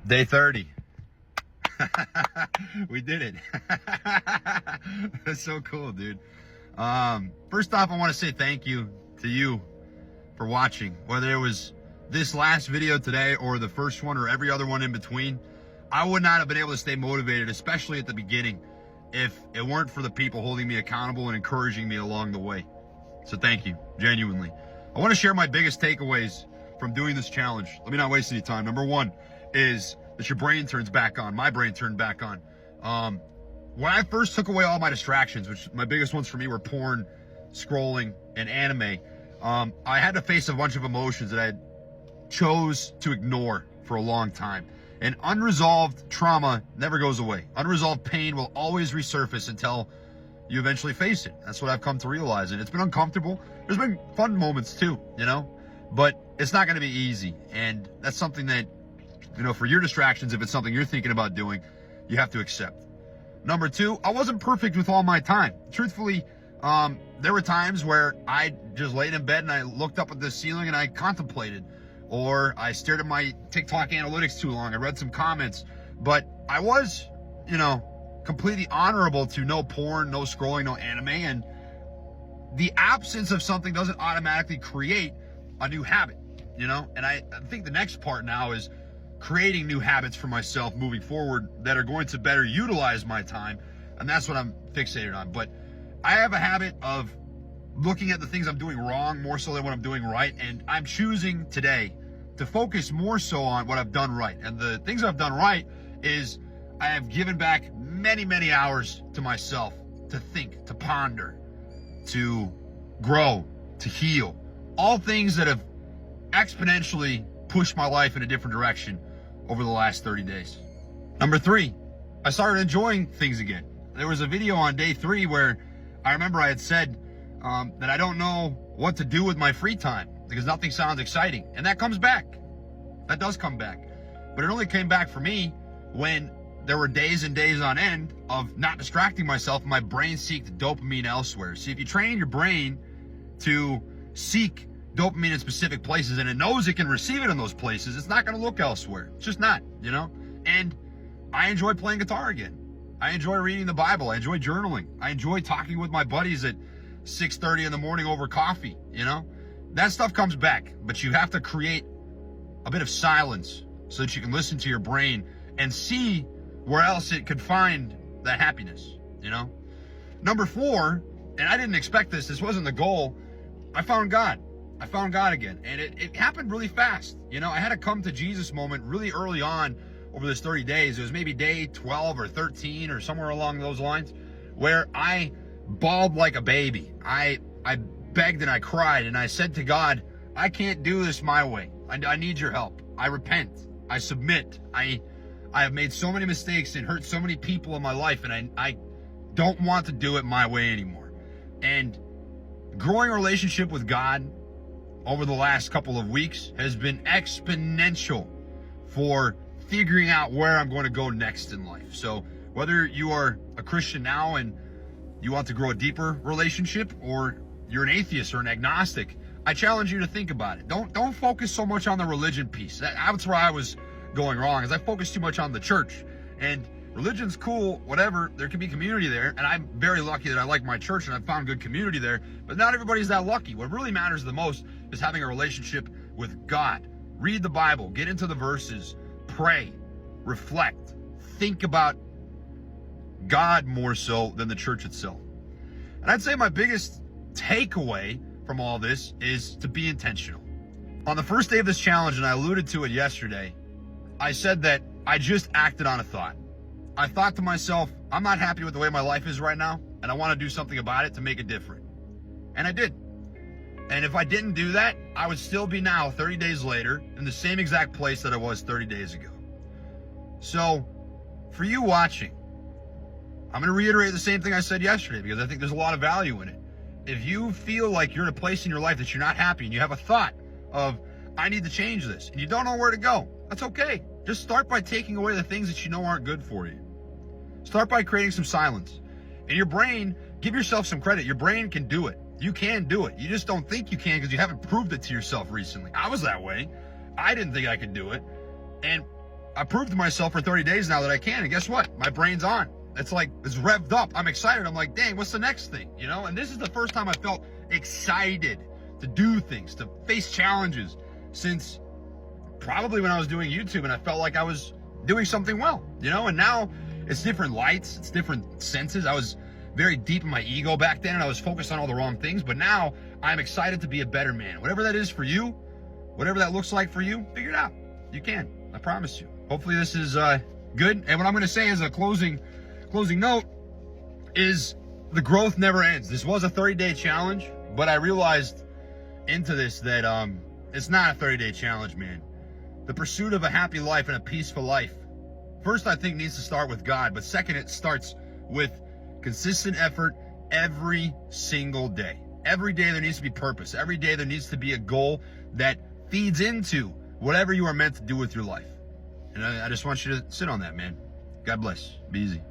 Day 30. We did it. That's so cool, dude. First off, I want to say thank you to you for watching. Whether it was this last video today or the first one or every other one in between, I would not have been able to stay motivated, especially at the beginning, if it weren't for the people holding me accountable and encouraging me along the way. So thank you, genuinely. I want to share my biggest takeaways from doing this challenge. Let me not waste any time. Number one is that your brain turns back on. My brain turned back on. When I first took away all my distractions, which my biggest ones for me were porn, scrolling, and anime, I had to face a bunch of emotions that I chose to ignore for a long time. And unresolved trauma never goes away. Unresolved pain will always resurface until you eventually face it. That's what I've come to realize. And it's been uncomfortable. There's been fun moments too, you know, but it's not going to be easy. And that's something that, you know, for your distractions, if it's something you're thinking about doing, you have to accept. Number two, I wasn't perfect with all my time. Truthfully, there were times where I just laid in bed and I looked up at the ceiling and I contemplated, or I stared at my TikTok analytics too long. I read some comments, but I was, you know, completely honorable to no porn, no scrolling, no anime. And the absence of something doesn't automatically create a new habit, you know? And I think the next part now is creating new habits for myself moving forward that are going to better utilize my time. And that's what I'm fixated on. But I have a habit of looking at the things I'm doing wrong more so than what I'm doing right. And I'm choosing today to focus more so on what I've done right. And the things I've done right is I have given back many, many hours to myself to think, to ponder, to grow, to heal. All things that have exponentially pushed my life in a different direction over the last 30 days. Number three, I started enjoying things again. There was a video on day 3 where I remember I had said that I don't know what to do with my free time because nothing sounds exciting. And that comes back. That does come back. But it only came back for me when there were days and days on end of not distracting myself and my brain seeked dopamine elsewhere. See, if you train your brain to seek dopamine in specific places and it knows it can receive it in those places, it's not going to look elsewhere. It's just not, you know? And I enjoy playing guitar again. I enjoy reading the Bible. I enjoy journaling. I enjoy talking with my buddies at 6:30 in the morning over coffee, you know? That stuff comes back, but you have to create a bit of silence so that you can listen to your brain and see where else it could find that happiness, you know? Number 4, and I didn't expect this, this wasn't the goal, I found God. I found God again, and it happened really fast. You know, I had a come to Jesus moment really early on over this 30 days. It was maybe day 12 or 13 or somewhere along those lines where I bawled like a baby. I begged and I cried and I said to God, I can't do this my way. I need your help. I repent. I submit. I have made so many mistakes and hurt so many people in my life, and I don't want to do it my way anymore. And growing a relationship with God over the last couple of weeks has been exponential for figuring out where I'm going to go next in life. So whether you are a Christian now and you want to grow a deeper relationship, or you're an atheist or an agnostic, I challenge you to think about it. Don't focus so much on the religion piece. That's where I was going wrong, is I focused too much on the church. And religion's cool, whatever, there can be community there, and I'm very lucky that I like my church and I've found good community there, but not everybody's that lucky. What really matters the most is having a relationship with God. Read the Bible, get into the verses, pray, reflect, think about God more so than the church itself. And I'd say my biggest takeaway from all this is to be intentional. On the first day of this challenge, and I alluded to it yesterday, I said that I just acted on a thought. I thought to myself, I'm not happy with the way my life is right now, and I want to do something about it to make it different. And I did. And if I didn't do that, I would still be now, 30 days later, in the same exact place that I was 30 days ago. So, for you watching, I'm going to reiterate the same thing I said yesterday because I think there's a lot of value in it. If you feel like you're in a place in your life that you're not happy and you have a thought of, I need to change this, and you don't know where to go, that's okay. Just start by taking away the things that you know aren't good for you. Start by creating some silence. And your brain, give yourself some credit. Your brain can do it. You can do it. You just don't think you can because you haven't proved it to yourself recently. I was that way. I didn't think I could do it. And I proved to myself for 30 days now that I can. And guess what? My brain's on. It's like, it's revved up. I'm excited. I'm like, dang, what's the next thing? You know? And this is the first time I felt excited to do things, to face challenges since probably when I was doing YouTube, and I felt like I was doing something well, you know? And now it's different lights, it's different senses. I was very deep in my ego back then, and I was focused on all the wrong things, but now I'm excited to be a better man. Whatever that is for you, whatever that looks like for you, figure it out. You can, I promise you. Hopefully this is good. And what I'm gonna say as a closing note is the growth never ends. This was a 30-day challenge, but I realized into this that it's not a 30-day challenge, man. The pursuit of a happy life and a peaceful life, first I think needs to start with God, but second it starts with consistent effort every single day. Every day there needs to be purpose. Every day there needs to be a goal that feeds into whatever you are meant to do with your life. And I just want you to sit on that, man. God bless. Be easy.